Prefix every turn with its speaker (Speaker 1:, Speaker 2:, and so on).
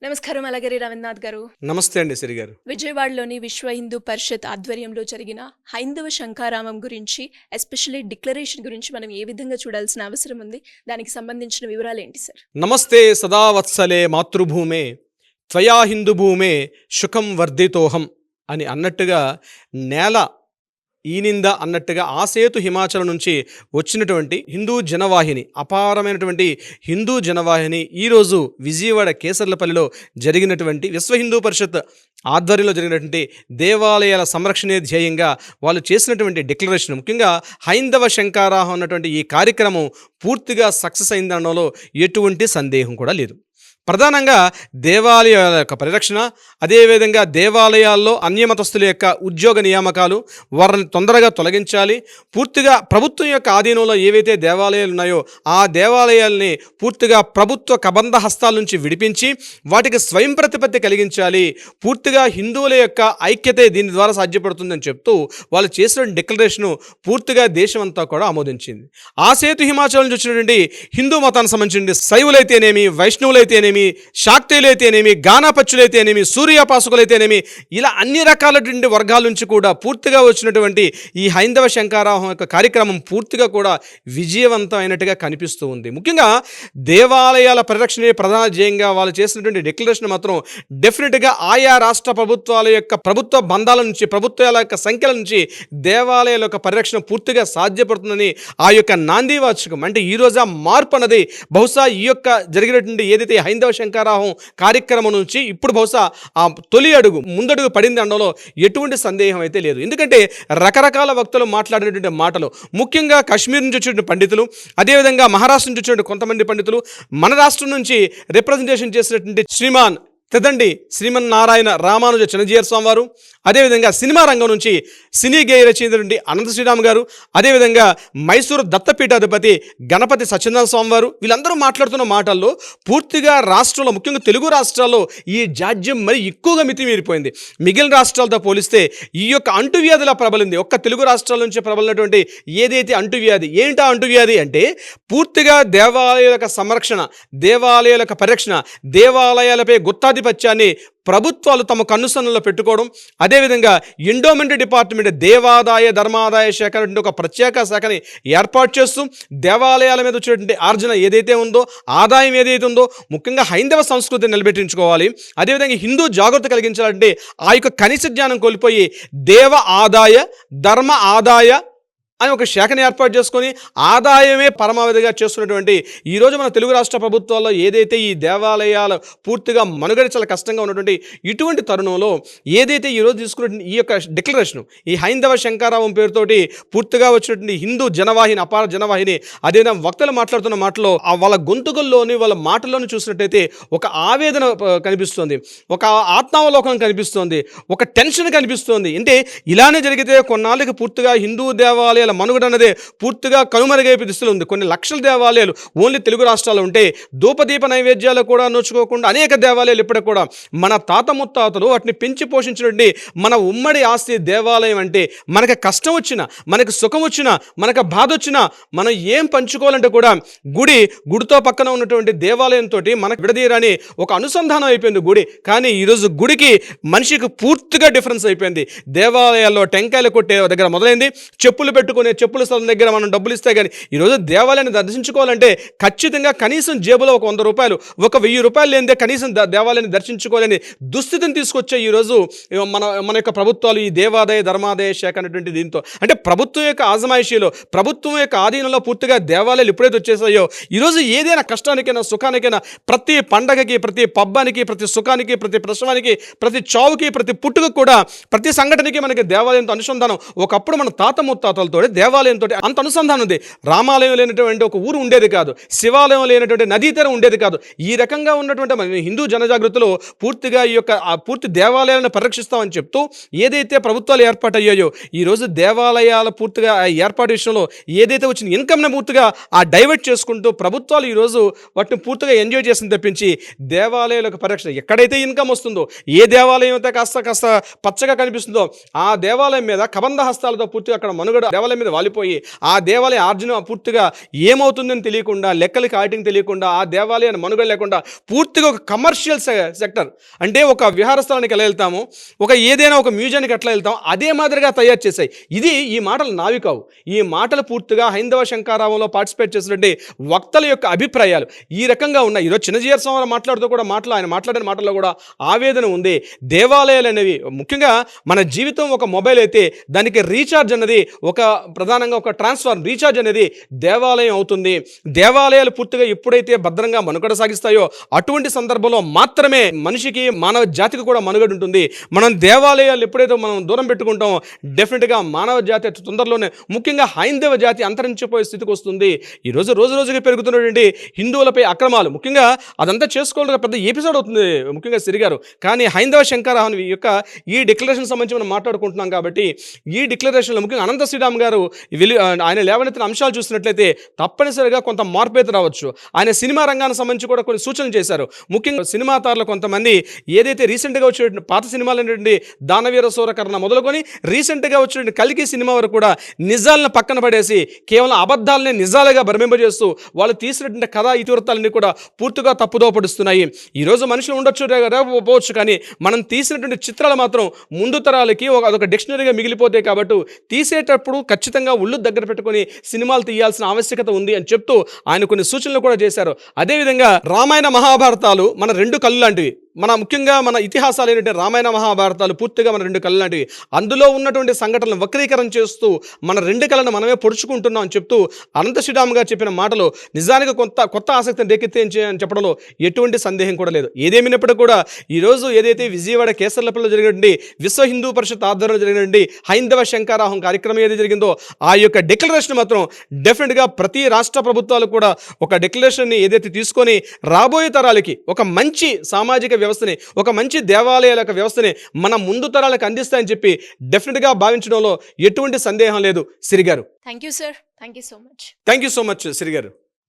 Speaker 1: నమస్కారం అలగిరి రవీంద్రనాథ్ గారు.
Speaker 2: నమస్తే అండి సిరి గారు.
Speaker 1: విజయవాడలోని విశ్వ హిందూ పరిషత్ ఆధ్వర్యంలో జరిగిన హైందవ శంఖారామం గురించి, ఎస్పెషల్లీ డిక్లరేషన్ గురించి మనం ఏ విధంగా చూడాల్సిన అవసరం ఉంది, దానికి సంబంధించిన వివరాలు ఏంటి సార్?
Speaker 2: నమస్తే సదావత్సలే మాతృభూమే త్వయా హిందూ భూమే శుకం వర్ధితోహం అని అన్నట్టుగా నేల ఈనింద అన్నట్టుగా ఆ సేతు హిమాచల్ నుంచి వచ్చినటువంటి హిందూ జనవాహిని, అపారమైనటువంటి హిందూ జనవాహిని ఈరోజు విజయవాడ కేసర్లపల్లిలో జరిగినటువంటి విశ్వ హిందూ పరిషత్ ఆధ్వర్యంలో జరిగినటువంటి దేవాలయాల సంరక్షణే ధ్యేయంగా వాళ్ళు చేసినటువంటి డిక్లరేషన్, ముఖ్యంగా హైందవ శంఖారావం అన్నటువంటి ఈ కార్యక్రమం పూర్తిగా సక్సెస్ అయిందనడంలో ఎటువంటి సందేహం కూడా లేదు. ప్రధానంగా దేవాలయాల యొక్క పరిరక్షణ, అదేవిధంగా దేవాలయాల్లో అన్యమతస్తుల యొక్క ఉద్యోగ నియామకాలు, వారిని తొందరగా తొలగించాలి. పూర్తిగా ప్రభుత్వం యొక్క ఆధీనంలో ఏవైతే దేవాలయాలు ఉన్నాయో ఆ దేవాలయాల్ని పూర్తిగా ప్రభుత్వ కబంధ హస్తాల నుంచి విడిపించి వాటికి స్వయం ప్రతిపత్తి కలిగించాలి. పూర్తిగా హిందువుల యొక్క ఐక్యతే దీని ద్వారా సాధ్యపడుతుందని చెప్తూ వాళ్ళు చేసిన డిక్లరేషను పూర్తిగా దేశమంతా కూడా ఆమోదించింది. ఆ సేతు హిమాచల్ నుంచి వచ్చినటువంటి హిందూ మతానికి సంబంధించిన శైవులైతేనేమి, వైష్ణవులైతేనేమి, శాక్తేయులైతేనేమి, గానాపచ్చులైతేనేమి, సూర్యాపాసకులైతేనేమి, ఇలా అన్ని రకాలటువంటి వర్గాల నుంచి కూడా పూర్తిగా వచ్చినటువంటి ఈ హైందవ శంఖారావం యొక్క కార్యక్రమం పూర్తిగా కూడా విజయవంతమైనట్టుగా కనిపిస్తూ ఉంది. ముఖ్యంగా దేవాలయాల పరిరక్షణే ప్రధాన ధ్యేయంగా వాళ్ళు చేసినటువంటి డిక్లరేషన్ మాత్రం డెఫినెట్గా ఆయా రాష్ట్ర ప్రభుత్వాల యొక్క ప్రభుత్వ బంధాల నుంచి, ప్రభుత్వాల యొక్క సంఖ్యల నుంచి దేవాలయాల యొక్క పరిరక్షణ పూర్తిగా సాధ్యపడుతుందని ఆ యొక్క నాందివాచకం, అంటే ఈరోజు ఆ మార్పు అన్నది బహుశా ఈ యొక్క జరిగినటువంటి ఏదైతే హైందవ శంఖారావం కార్యక్రమం నుంచి ఇప్పుడు బహుశా ఆ తొలి అడుగు ముందడుగు పడింది అనడంలో ఎటువంటి సందేహం అయితే లేదు. ఎందుకంటే రకరకాల వక్తలు మాట్లాడినటువంటి మాటలు, ముఖ్యంగా కాశ్మీర్ నుంచి వచ్చినటువంటి పండితులు, అదేవిధంగా మహారాష్ట్ర నుంచి వచ్చినటువంటి కొంతమంది పండితులు, మన రాష్ట్రం నుంచి రిప్రజెంటేషన్ చేసినటువంటి శ్రీమాన్ తెదండి శ్రీమన్నారాయణ రామానుజ చిన్నజీయర్ స్వామి వారు, అదేవిధంగా సినిమా రంగం నుంచి సినీ గేయ రచయిత అనంత శ్రీరామ్ గారు, అదేవిధంగా మైసూరు దత్తపీఠాధిపతి గణపతి సత్యనారాయణ స్వామి వారు, వీళ్ళందరూ మాట్లాడుతున్న మాటల్లో పూర్తిగా రాష్ట్రంలో, ముఖ్యంగా తెలుగు రాష్ట్రాల్లో ఈ జాడ్యం మరి ఎక్కువగా మితిమీరిపోయింది. మిగిలిన రాష్ట్రాలతో పోలిస్తే ఈ యొక్క అంటువ్యాధిలా ప్రబలింది. ఒక్క తెలుగు రాష్ట్రాల నుంచి ప్రబలినటువంటి ఏదైతే అంటువ్యాధి, ఏంటా అంటువ్యాధి అంటే పూర్తిగా దేవాలయాల యొక్క సంరక్షణ, దేవాలయాల యొక్క పరిరక్షణ, దేవాలయాలపై గుత్తాధిపత్యాన్ని ప్రభుత్వాలు తమ కన్నుసన్నులో పెట్టుకోవడం, అదేవిధంగా ఎండోమెంట్ డిపార్ట్మెంట్ దేవాదాయ ధర్మాదాయ శాఖ అంటే ఒక ప్రత్యేక శాఖని ఏర్పాటు చేస్తూ దేవాలయాల మీద వచ్చేటువంటి ఆర్జన ఏదైతే ఉందో, ఆదాయం ఏదైతే ఉందో, ముఖ్యంగా హైందవ సంస్కృతిని నిలబెట్టించుకోవాలి. అదేవిధంగా హిందూ జాగృతి కలిగించాలంటే ఆ యొక్క కనీస జ్ఞానం కోల్పోయి దేవ ఆదాయ ధర్మ ఆదాయ అని ఒక శాఖని ఏర్పాటు చేసుకొని ఆదాయమే పరమావధిగా చేస్తున్నటువంటి ఈరోజు మన తెలుగు రాష్ట్ర ప్రభుత్వాల్లో ఏదైతే ఈ దేవాలయాలు పూర్తిగా మనుగడ చాలా కష్టంగా ఉన్నటువంటి ఇటువంటి తరుణంలో ఏదైతే ఈరోజు తీసుకున్న ఈ యొక్క డిక్లరేషన్, ఈ హైందవ శంఖారావం పేరుతోటి పూర్తిగా వచ్చినటువంటి హిందూ జనవాహిని, అపార జనవాహిని, అదేవిధంగా వక్తలు మాట్లాడుతున్న మాటలో వాళ్ళ గొంతుకల్లోని, వాళ్ళ మాటల్లోని చూసినట్టయితే ఒక ఆవేదన కనిపిస్తుంది, ఒక ఆత్మావలోకనం కనిపిస్తుంది, ఒక టెన్షన్ కనిపిస్తుంది. అంటే ఇలానే జరిగితే కొన్నాళ్ళకి పూర్తిగా హిందూ దేవాలయాల మనుగడ అన్నదే పూర్తిగా కనుమరుగైపు దిశలో ఉంది. కొన్ని లక్షల దేవాలయాలు ఓన్లీ తెలుగు రాష్ట్రాల్లో ఉంటే ధూపదీప నైవేద్యాలు కూడా నోచుకోకుండా అనేక దేవాలయాలు ఇప్పటికి కూడా మన తాత ముత్తాతలు వాటిని పెంచి పోషించినటువంటి మన ఉమ్మడి ఆస్తి దేవాలయం. అంటే మనకి కష్టం వచ్చినా, మనకి సుఖం వచ్చినా, మనకు బాధ వచ్చినా మనం ఏం పంచుకోవాలంటే కూడా గుడితో పక్కన ఉన్నటువంటి దేవాలయంతో మనకు విడదీయరని ఒక అనుసంధానం అయిపోయింది గుడి. కానీ ఈరోజు గుడికి మనిషికి పూర్తిగా డిఫరెన్స్ అయిపోయింది. దేవాలయాల్లో టెంకాయలు కొట్టే దగ్గర మొదలైంది, చెప్పులు పెట్టుకునే చెప్పుల స్థలం దగ్గర మనం డబ్బులు ఇస్తే కానీ ఈరోజు దేవాలయాన్ని దర్శించుకోవాలంటే ఖచ్చితంగా కనీసం జేబులో ఒక 100 రూపాయలు, ఒక 1000 రూపాయలు లేనిదే కనీసం దేవాలయాన్ని దర్శించుకోవాలని దుస్థితిని తీసుకొచ్చే ఈరోజు మన యొక్క ప్రభుత్వాలు ఈ దేవాదాయ ధర్మాదాయ శాఖ అనేటువంటి దీంతో, అంటే ప్రభుత్వం యొక్క ఆజమాయిషీలో, ప్రభుత్వం యొక్క ఆధీనంలో పూర్తిగా దేవాలయాలు ఎప్పుడైతే వచ్చేసాయో ఈరోజు ఏదైనా కష్టానికైనా సుఖానికైనా, ప్రతి పండగకి, ప్రతి పబ్బానికి, ప్రతి సుఖానికి, ప్రతి ప్రసవానికి, ప్రతి చావుకి, ప్రతి పుట్టుకు కూడా, ప్రతి సంఘటనకి మనకి దేవాలయంతో అనుసంధానం. ఒకప్పుడు మన తాత ముత్తాతలతో దేవాలయంతో అంత అనుసంధానం ఉంది. రామాలయం లేనటువంటి ఒక ఊరు ఉండేది కాదు, శివాలయం లేనటువంటి నదీ తీరం ఉండేది కాదు. ఈ రకంగా ఉన్నటువంటి మన హిందూ జనజాగృతిలో పూర్తిగా ఈ యొక్క పూర్తి దేవాలయాలను పరిరక్షిస్తామని చెప్తూ ఏదైతే ప్రభుత్వాలు ఏర్పాటయ్యాయో ఈరోజు దేవాలయాల పూర్తిగా ఏర్పాటు విషయంలో ఏదైతే వచ్చిన ఇన్కమ్ని పూర్తిగా డైవర్ట్ చేసుకుంటూ ప్రభుత్వాలు ఈరోజు వాటిని పూర్తిగా ఎంజాయ్ చేసిన తప్పించి దేవాలయాలకు పరిరక్షణ, ఎక్కడైతే ఇన్కమ్ వస్తుందో, ఏ దేవాలయం అయితే కాస్త పచ్చగా కనిపిస్తుందో ఆ దేవాలయం మీద కబంధ హస్తాలతో పూర్తిగా అక్కడ మనుగడ, దేవాలయం మీద వాలిపోయి ఆ దేవాలయ ఆర్జన పూర్తిగా ఏమవుతుందని తెలియకుండా, లెక్కలకి ఆడిటింగ్ తెలియకుండా, ఆ దేవాలయాన్ని మనుగడ లేకుండా పూర్తిగా ఒక కమర్షియల్ సెక్టర్, అంటే ఒక విహార స్థలానికి ఎలా వెళ్తాము, ఏదైనా ఒక మ్యూజియానికి ఎట్లా వెళ్తాం, అదే మాదిరిగా తయారు చేశాయి. ఈ మాటలు నావి కావు. ఈ మాటలు పూర్తిగా హైందవ శంకారావంలో పార్టిసిపేట్ చేసినటువంటి వక్తల యొక్క అభిప్రాయాలు ఈ రకంగా ఉన్నాయి. ఈరోజు చిన్నజీయర్ స్వామి మాట్లాడుతూ కూడా ఆయన మాట్లాడిన మాటల్లో కూడా ఆవేదన ఉంది. దేవాలయాలు అనేవి ముఖ్యంగా మన జీవితం ఒక మొబైల్ అయితే దానికి రీఛార్జ్ అన్నది ప్రధానంగా ఒక ట్రాన్స్ఫార్మ్ రీఛార్జ్ అనేది దేవాలయం అవుతుంది. దేవాలయాలు పూర్తిగా ఎప్పుడైతే భద్రంగా మనుగడ సాగిస్తాయో అటువంటి సందర్భంలో మాత్రమే మనిషికి, మానవ జాతికి కూడా మనుగడ ఉంటుంది. మనం దేవాలయాలు ఎప్పుడైతే మనం దూరం పెట్టుకుంటామో డెఫినెట్గా మానవ జాతి తొందరలోనే, ముఖ్యంగా హైందవ జాతి అంతరించిపోయే స్థితికి వస్తుంది. ఈరోజు రోజుకి పెరుగుతున్నటువంటి హిందువులపై అక్రమాలు, ముఖ్యంగా అదంతా చేసుకోవడం పెద్ద ఎపిసోడ్ అవుతుంది ముఖ్యంగా సిరిగారు. కానీ హైందవ శంకరాహం యొక్క ఈ డిక్లరేషన్ సంబంధించి మనం మాట్లాడుకుంటున్నాం కాబట్టి ఈ డిక్లరేషన్లో ముఖ్యంగా అనంత శ్రీరామ్ గారు ఆయన లేవనెత్తిన అంశాలు చూసినట్లయితే తప్పనిసరిగా కొంత మార్పు అయితే రావచ్చు. ఆయన సినిమా రంగానికి సంబంధించి కూడా కొన్ని సూచనలు చేశారు. ముఖ్యంగా సినిమా తారలు కొంతమంది ఏదైతే రీసెంట్గా వచ్చే పాత సినిమాలు ఏంటంటే దానవీర సూరకర్ణ మొదలుకొని రీసెంట్గా వచ్చిన కల్కి సినిమా వరకు కూడా నిజాలను పక్కన పడేసి కేవలం అబద్ధాలని నిజాలుగా భ్రమింపజేస్తూ వాళ్ళు తీసినటువంటి కథా ఇతివృత్తాలన్నీ కూడా పూర్తిగా తప్పుదో పడుస్తున్నాయి. ఈరోజు మనుషులు ఉండొచ్చు పోవచ్చు, కానీ మనం తీసినటువంటి చిత్రాలు మాత్రం ముందు తరాలకి అదొక డిక్షనరీగా మిగిలిపోతాయి. కాబట్టి తీసేటప్పుడు ఖచ్చితంగా ఒళ్ళు దగ్గర పెట్టుకొని సినిమాలు తీయాల్సిన ఆవశ్యకత ఉంది అని చెప్తూ ఆయన కొన్ని సూచనలు కూడా చేశారు. అదేవిధంగా రామాయణ మహాభారతాలు మన రెండు కళ్ళు లాంటివి. ముఖ్యంగా మన ఇతిహాసాలు ఏంటంటే రామాయణ మహాభారతాలు పూర్తిగా మన రెండు కళ్ళు లాంటివి. అందులో ఉన్నటువంటి సంఘటనలు వక్రీకరణ చేస్తూ మన రెండు కళ్ళను మనమే పొడుచుకుంటున్నాం అని చెప్తూ అనంత శ్రీరామ్ గారు చెప్పిన మాటలు నిజానికి కొత్త ఆసక్తిని రేకెత్తించే అని చెప్పడంలో ఎటువంటి సందేహం కూడా లేదు. ఏదేమైనప్పటికీ కూడా ఈరోజు ఏదైతే విజయవాడ కేసర్లపల్లిలో జరిగినటువంటి విశ్వ హిందూ పరిషత్ ఆధ్వర్యంలో జరిగినటువంటి హైందవ శంకారాహం కార్యక్రమం ఏదైతే జరిగిందో ఆ యొక్క డిక్లరేషన్ మాత్రం డెఫినెట్గా ప్రతి రాష్ట్ర ప్రభుత్వాలు కూడా ఒక డిక్లరేషన్ని ఏదైతే తీసుకొని రాబోయే తరాలకి ఒక మంచి సామాజిక వ్యవస్థని, ఒక మంచి దేవాలయాల యొక్క వ్యవస్థని మన ముందు తరాలకు అందిస్తాయని చెప్పి డెఫినెట్గా భావించడంలో ఎటువంటి సందేహం లేదు. సిరిగారు,
Speaker 1: thank you sir. Thank you so much.
Speaker 2: Thank you so much సిరిగారు.